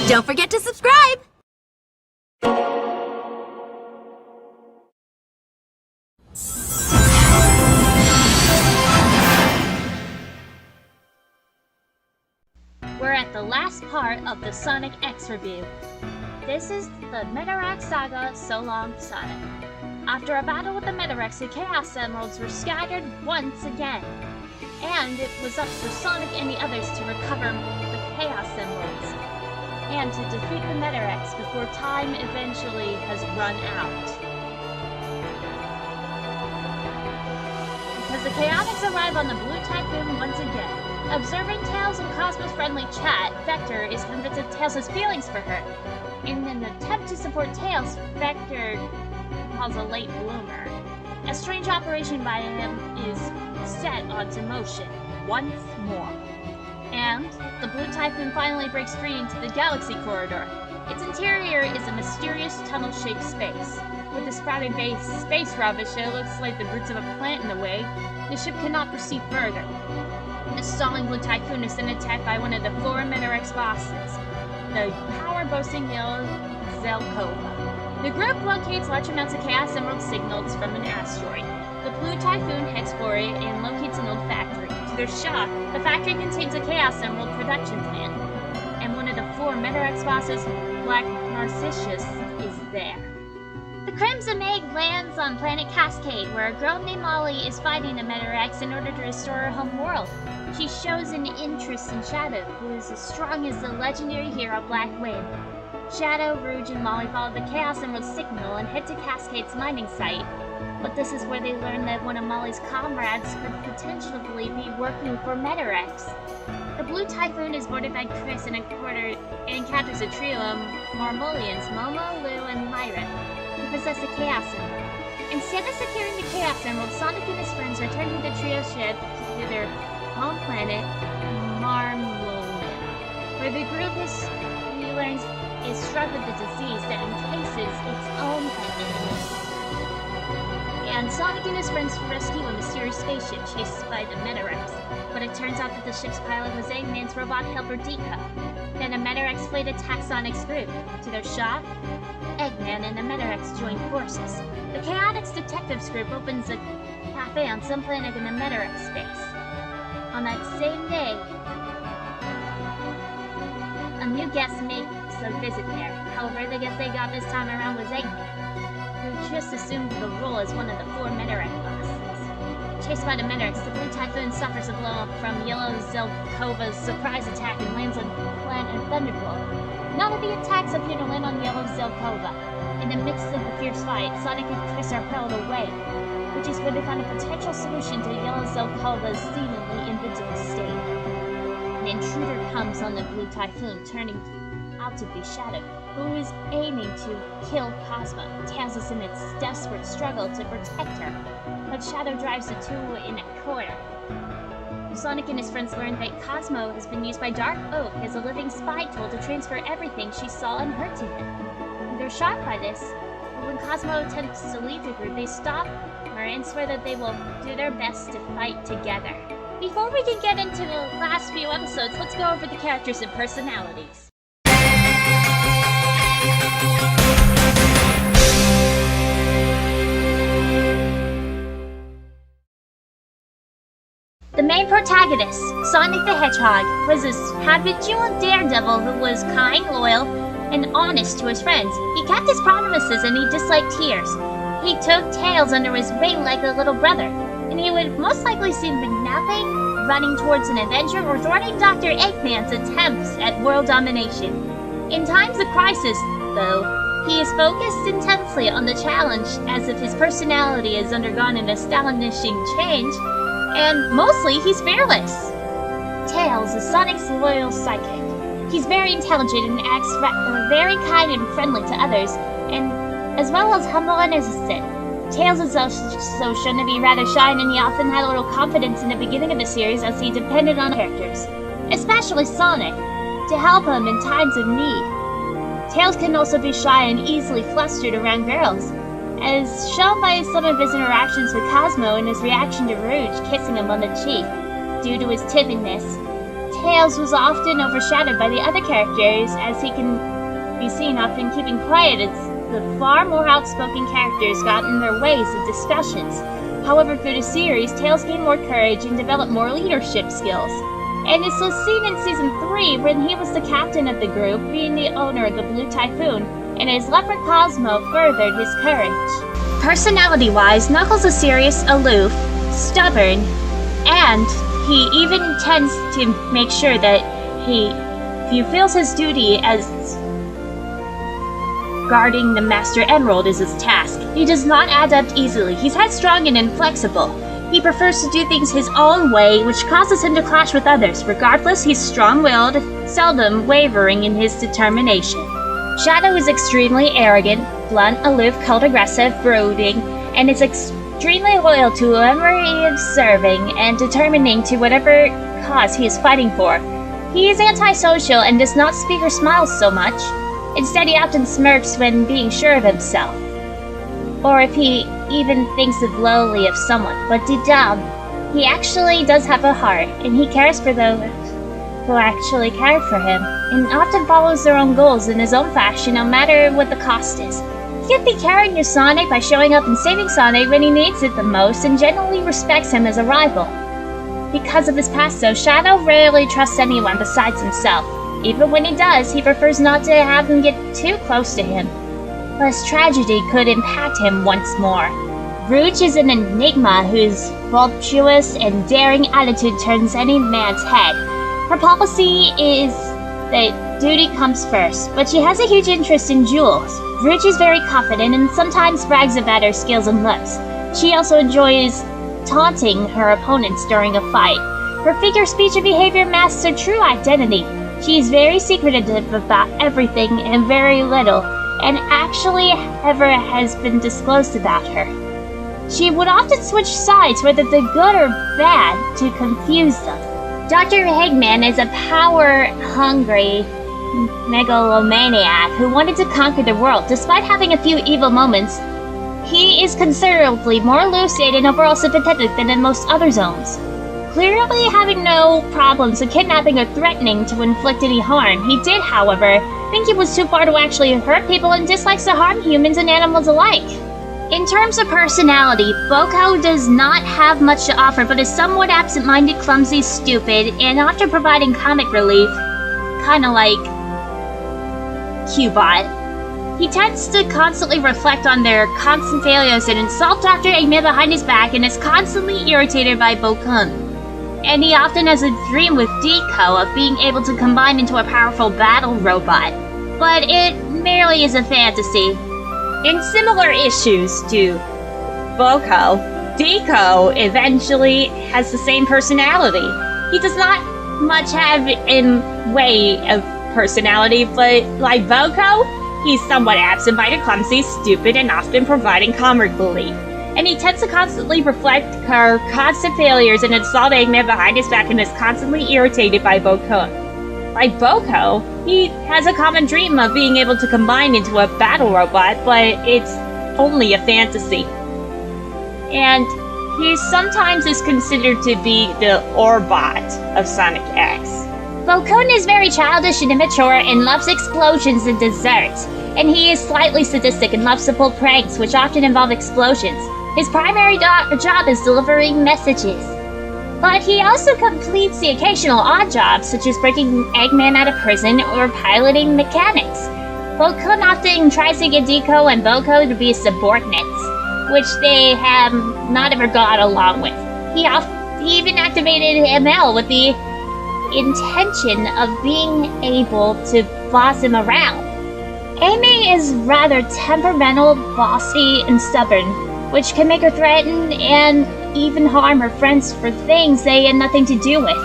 Don't forget to subscribe! We're at the last part of the Sonic X review. This is the Metarex Saga So Long Sonic. After a battle with the Metarex, the Chaos Emeralds were scattered once again. And it was up for Sonic and the others to recover the Chaos Emeralds. And to defeat the Metarex before time eventually has run out. Because the Chaotix arrive on the Blue Typhoon once again. Observing Tails and Cosmo's friendly chat, Vector is convinced of Tails' feelings for her. In an attempt to support Tails, Vector calls a late bloomer. A strange operation by him is set onto motion once more. And the Blue Typhoon finally breaks free into the Galaxy Corridor. Its interior is a mysterious tunnel-shaped space. With the sprouting space rubbish, it looks like the roots of a plant in the way. The ship cannot proceed further. The stalling Blue Typhoon is then attacked by one of the 4 Metarex bosses, the power-boasting Yellow Zelkova. The group locates large amounts of Chaos Emerald signals from an asteroid. The Blue Typhoon heads for it and locates an old factory. To their shock, the factory contains a Chaos Emerald production plant, and one of the 4 Metarex bosses, Black Narcissus, is there. The Crimson Egg lands on planet Cascade, where a girl named Molly is fighting a Metarex in order to restore her home world. She shows an interest in Shadow, who is as strong as the legendary hero Black Wind. Shadow, Rouge, and Molly follow the Chaos Emerald signal and head to Cascade's mining site. But this is where they learn that one of Molly's comrades could potentially be working for Metarex. The Blue Typhoon is boarded by Chris and encounters a trio of Marmolians, Momo, Lou, and Myra, who possess the Chaos Emerald. Instead of securing the Chaos Emerald, Sonic and his friends return to the trio ship to their home planet, Marmolian, where the group is struck with a disease that encases its own planet. And Sonic and his friends rescue a mysterious spaceship chased by the Metarex, but it turns out that the ship's pilot was Eggman's robot helper Deco. Then a Metarex fleet attacks Sonic's group. To their shock, Eggman and the Metarex join forces. The Chaotix Detectives group opens a cafe on some planet in the Metarex space. On that same day, a new guest makes a visit there. However, the guest they got this time around was Eggman, who just assumed the role as one of the 4 Metarex bosses. Chased by the Metarex, the Blue Typhoon suffers a blow-up from Yellow Zelkova's surprise attack and lands on planet Thunderbolt. None of the attacks appear to land on Yellow Zelkova. In the midst of the fierce fight, Sonic and Chris are hurled away, which is where they find a potential solution to Yellow Zelkova's seemingly invincible state. An intruder comes on the Blue Typhoon, turning out to be Shadow, who is aiming to kill Cosmo. Tails is in its desperate struggle to protect her, but Shadow drives the two in a corner. Sonic and his friends learn that Cosmo has been used by Dark Oak as a living spy tool to transfer everything she saw and heard to him. They're shocked by this, but when Cosmo attempts to leave the group, they stop her and swear that they will do their best to fight together. Before we can get into the last few episodes, let's go over the characters and personalities. The main protagonist, Sonic the Hedgehog, was a habitual daredevil who was kind, loyal, and honest to his friends. He kept his promises and he disliked tears. He took Tails under his wing like a little brother, and he would most likely seem for nothing, running towards an adventure or thwarting Dr. Eggman's attempts at world domination. In times of crisis, though, he is focused intensely on the challenge as if his personality has undergone an astonishing change, and mostly he's fearless. Tails is Sonic's loyal sidekick. He's very intelligent and acts very kind and friendly to others, and as well as humble and innocent. Tails is also shown to be rather shy, and he often had a little confidence in the beginning of the series as he depended on characters, especially Sonic, to help him in times of need. Tails can also be shy and easily flustered around girls, as shown by some of his interactions with Cosmo and his reaction to Rouge kissing him on the cheek. Due to his timidness, Tails was often overshadowed by the other characters, as he can be seen often keeping quiet as the far more outspoken characters got in their ways of discussions. However, through the series, Tails gained more courage and developed more leadership skills. And this was seen in Season 3 when he was the captain of the group, being the owner of the Blue Typhoon, and his love for Cosmo furthered his courage. Personality-wise, Knuckles is serious, aloof, stubborn, and he even tends to make sure that he feels his duty as guarding the Master Emerald is his task. He does not adapt easily. He's headstrong and inflexible. He prefers to do things his own way, which causes him to clash with others. Regardless, he's strong-willed, seldom wavering in his determination. Shadow is extremely arrogant, blunt, aloof, cold-aggressive, brooding, and is extremely loyal to whoever he is serving and determining to whatever cause he is fighting for. He is antisocial and does not speak or smile so much. Instead, he often smirks when being sure of himself, or if he even thinks of lowly of someone. But deep down, he actually does have a heart, and he cares for those who actually care for him, and often follows their own goals in his own fashion, no matter what the cost is. He can be caring to Sonic by showing up and saving Sonic when he needs it the most, and generally respects him as a rival. Because of his past, though, Shadow rarely trusts anyone besides himself. Even when he does, he prefers not to have them get too close to him, lest tragedy could impact him once more. Rouge is an enigma whose voluptuous and daring attitude turns any man's head. Her policy is that duty comes first, but she has a huge interest in jewels. Rouge is very confident and sometimes brags about her skills and looks. She also enjoys taunting her opponents during a fight. Her figure, speech, and behavior masks her true identity. She is very secretive about everything and very little, and actually ever has been disclosed about her. She would often switch sides, whether they're good or bad, to confuse them. Dr. Eggman is a power-hungry megalomaniac who wanted to conquer the world. Despite having a few evil moments, he is considerably more lucid and overall sympathetic than in most other zones. Clearly having no problems with kidnapping or threatening to inflict any harm, he did, however, think it was too far to actually hurt people and dislikes to harm humans and animals alike. In terms of personality, Boko does not have much to offer, but is somewhat absent-minded, clumsy, stupid, and after providing comic relief, kinda like Cubot. He tends to constantly reflect on their constant failures and insult Dr. Eggman behind his back and is constantly irritated by Bokun. And he often has a dream with Deco of being able to combine into a powerful battle robot, but it merely is a fantasy. In similar issues to Boko, Deco eventually has the same personality. He does not much have in way of personality, but like Boko, he's somewhat absent-minded, clumsy, stupid, and often providing comic relief. And he tends to constantly reflect her constant failures and insult Eggman behind his back and is constantly irritated by Boko. Like Boko, he has a common dream of being able to combine into a battle robot, but it's only a fantasy. And he sometimes is considered to be the Orbot of Sonic X. Bokun is very childish and immature and loves explosions and desserts, and he is slightly sadistic and loves to pull pranks, which often involve explosions. His primary job is delivering messages, but he also completes the occasional odd jobs, such as breaking Eggman out of prison or piloting mechanics. Bokun often tries to get Deco and Boko to be subordinates, which they have not ever got along with. He even activated ML with the intention of being able to boss him around. Amy is rather temperamental, bossy, and stubborn, which can make her threaten and even harm her friends for things they had nothing to do with.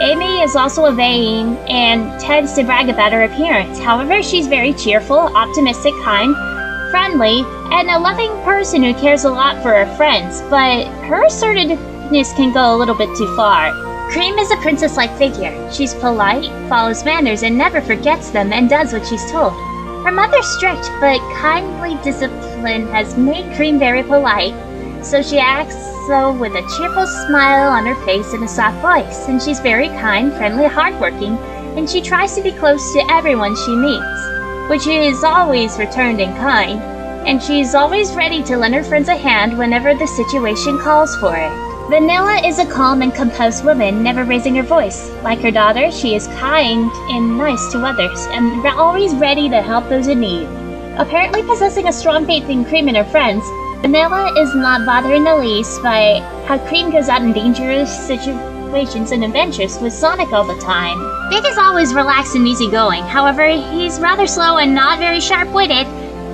Amy is also vain and tends to brag about her appearance. However, she's very cheerful, optimistic, kind, friendly, and a loving person who cares a lot for her friends, but her assertiveness can go a little bit too far. Cream is a princess-like figure. She's polite, follows manners, and never forgets them, and does what she's told. Her mother's strict but kindly discipline has made Cream very polite, so she acts so with a cheerful smile on her face and a soft voice, and she's very kind, friendly, hardworking, and she tries to be close to everyone she meets, which is always returned in kind, and she's always ready to lend her friends a hand whenever the situation calls for it. Vanilla is a calm and composed woman, never raising her voice. Like her daughter, she is kind and nice to others, and always ready to help those in need. Apparently possessing a strong faith in Cream and her friends, Vanilla is not bothered in the least by how Cream goes out in dangerous situations and adventures with Sonic all the time. Vic is always relaxed and easygoing, however, he's rather slow and not very sharp-witted.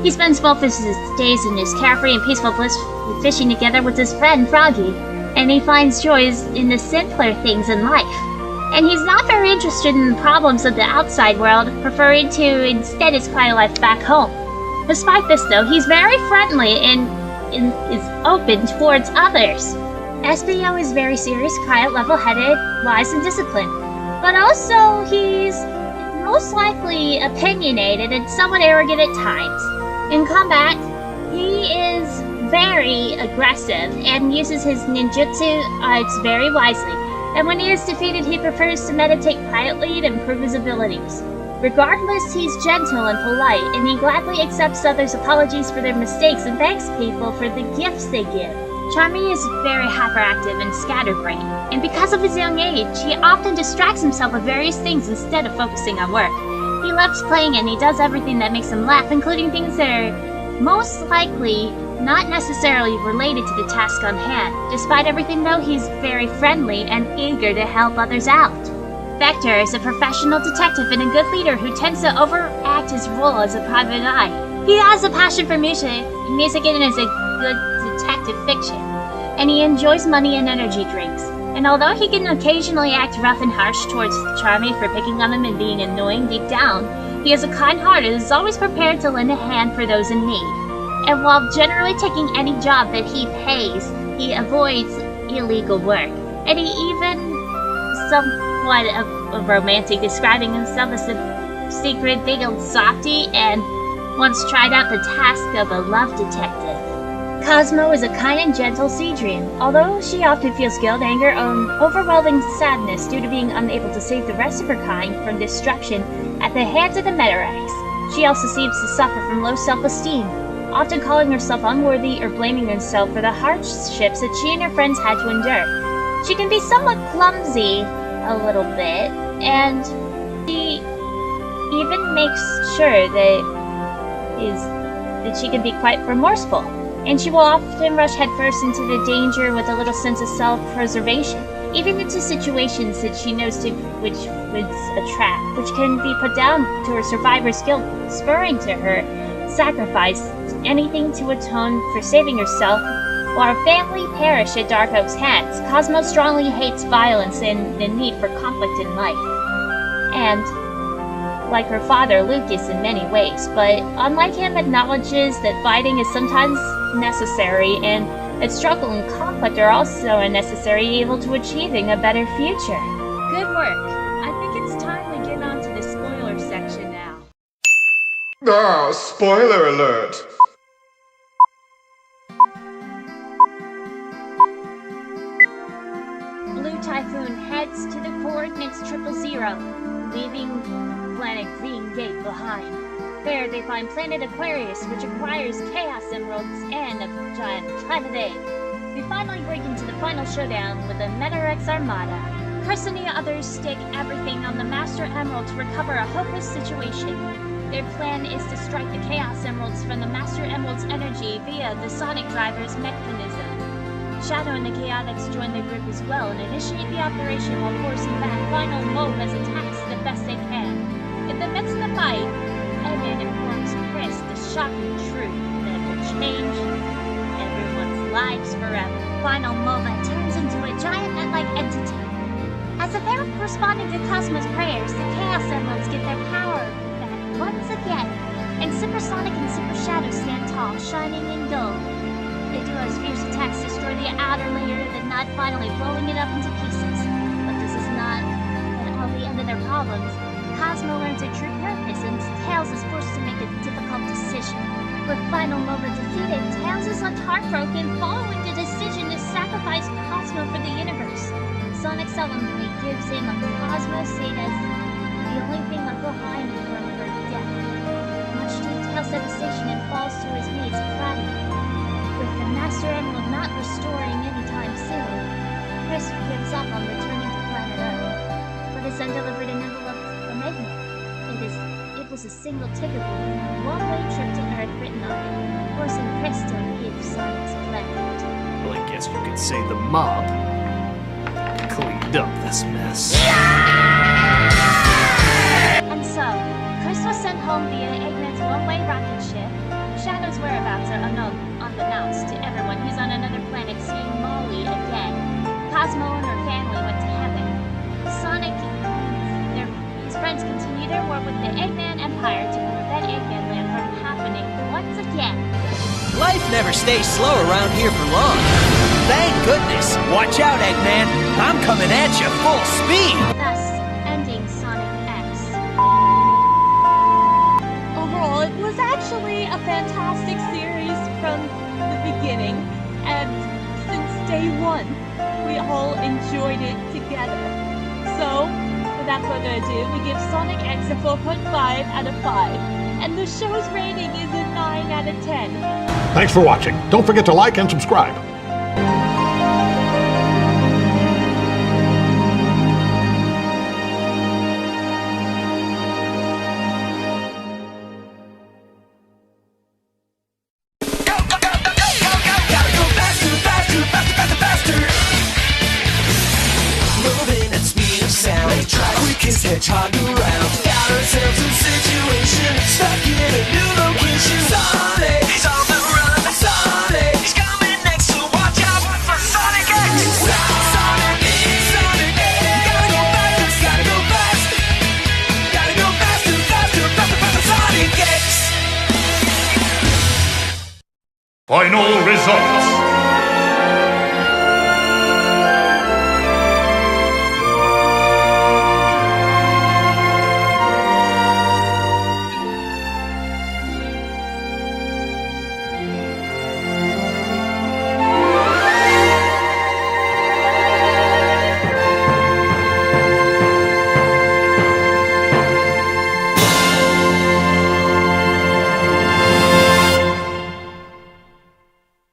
He spends both of his days in his carefree and peaceful bliss fishing together with his friend Froggy, and he finds joys in the simpler things in life. And he's not very interested in the problems of the outside world, preferring to instead his quiet life back home. Despite this though, he's very friendly and is open towards others. SBO is very serious, quiet, level-headed, wise, and disciplined. But also, he's most likely opinionated and somewhat arrogant at times. In combat, he is very aggressive and uses his ninjutsu arts very wisely, and when he is defeated he prefers to meditate quietly to improve his abilities. Regardless, he's gentle and polite, and he gladly accepts others' apologies for their mistakes and thanks people for the gifts they give. Charmy is very hyperactive and scatterbrained, and because of his young age, he often distracts himself with various things instead of focusing on work. He loves playing and he does everything that makes him laugh, including things that are most likely not necessarily related to the task on hand. Despite everything though, he's very friendly and eager to help others out. Vector is a professional detective and a good leader who tends to overact his role as a private eye. He has a passion for music and is a good detective fiction, and he enjoys money and energy drinks. And although he can occasionally act rough and harsh towards Charmy for picking on him and being annoying deep down, he has a kind heart and is always prepared to lend a hand for those in need. And while generally taking any job that he pays, he avoids illegal work. And he even somewhat of a romantic, describing himself as a secret veiled softy, and once tried out the task of a love detective. Cosmo is a kind and gentle sea dream, although she often feels guilt, anger, and overwhelming sadness due to being unable to save the rest of her kind from destruction at the hands of the Metarex. She also seems to suffer from low self-esteem, often calling herself unworthy or blaming herself for the hardships that she and her friends had to endure. She can be somewhat clumsy a little bit, and she even makes sure that she can be quite remorseful, and she will often rush headfirst into the danger with a little sense of self-preservation, even into situations that she knows which was a trap, which can be put down to her survivor's guilt, spurring to her sacrifice anything to atone for saving herself, while her family perish at Dark Oak's hands. Cosmo strongly hates violence and the need for conflict in life, and like her father, Lucas, in many ways, but unlike him, acknowledges that fighting is sometimes necessary and that struggle and conflict are also necessary able to achieving a better future. Good work. I think it's time we get on to the spoiler section now. Ah, spoiler alert! Blue Typhoon heads to the coordinates 000, leaving planet Green Gate behind. There they find planet Aquarius, which acquires Chaos Emeralds and a giant planet A. We finally break into the final showdown with the Metarex Armada. Chris and the others stake everything on the Master Emerald to recover a hopeless situation. Their plan is to strike the Chaos Emeralds from the Master Emerald's energy via the Sonic Driver's mechanism. Shadow and the Chaotix join their group as well and initiate the operation while forcing back Final Moe as attacks the best they can. In the midst of the fight, Evan informs Chris the shocking truth that will change everyone's lives forever. Final Mova turns into a giant net-like entity. As if they're responding to Cosmo's prayers, the Chaos Emeralds get their power back once again, and Supersonic and Super Shadow stand tall, shining and dull. The duo's fierce attacks destroy the outer layer of the nut, finally blowing it up into pieces. But this is not at all the end of their problems. Cosmo learns their true purpose, and Tails is forced to make a difficult decision. With Final Mova defeated, Tails is left heartbroken following the decision to sacrifice sacrifice Cosmo for the universe. Sonic solemnly gives him a Cosmo Sagas, the only thing left behind from her death. Much to Tails' devastation, and falls to his knees, crying. With the Master Emerald not restoring anytime soon, Chris gives up on returning to planet Earth, but is then delivered an envelope from Eggman. It was a single ticket, one-way trip to Earth written on it, forcing Chris to leave Sonic's planet. Well, I guess you could say the mob cleaned up this mess. And so, Chris was sent home via Eggman's one-way rocket ship. Shadow's whereabouts are unbeknownst to everyone who's on another planet seeing Molly again. Cosmo and her family went to heaven. Sonic and his friends continue their war with the Eggman Empire to prevent Eggman Land from happening once again. Life never stays slow around here for long. Thank goodness. Watch out, Eggman. I'm coming at you full speed. Thus, ending Sonic X. Overall, it was actually a fantastic series from the beginning, and since day one, we all enjoyed it together. So, without further ado, we give Sonic X a 4.5 out of 5, and the show's rating is a 9 out of 10. Thanks for watching. Don't forget to like and subscribe. Hedgehog around, got ourselves in situation, stuck in a new location. Sonic, he's on the run. Sonic, he's coming next, so watch out for Sonic X. Sonic, gotta go fast, gotta go fast, gotta go faster, faster, faster, faster. Sonic X. Final result.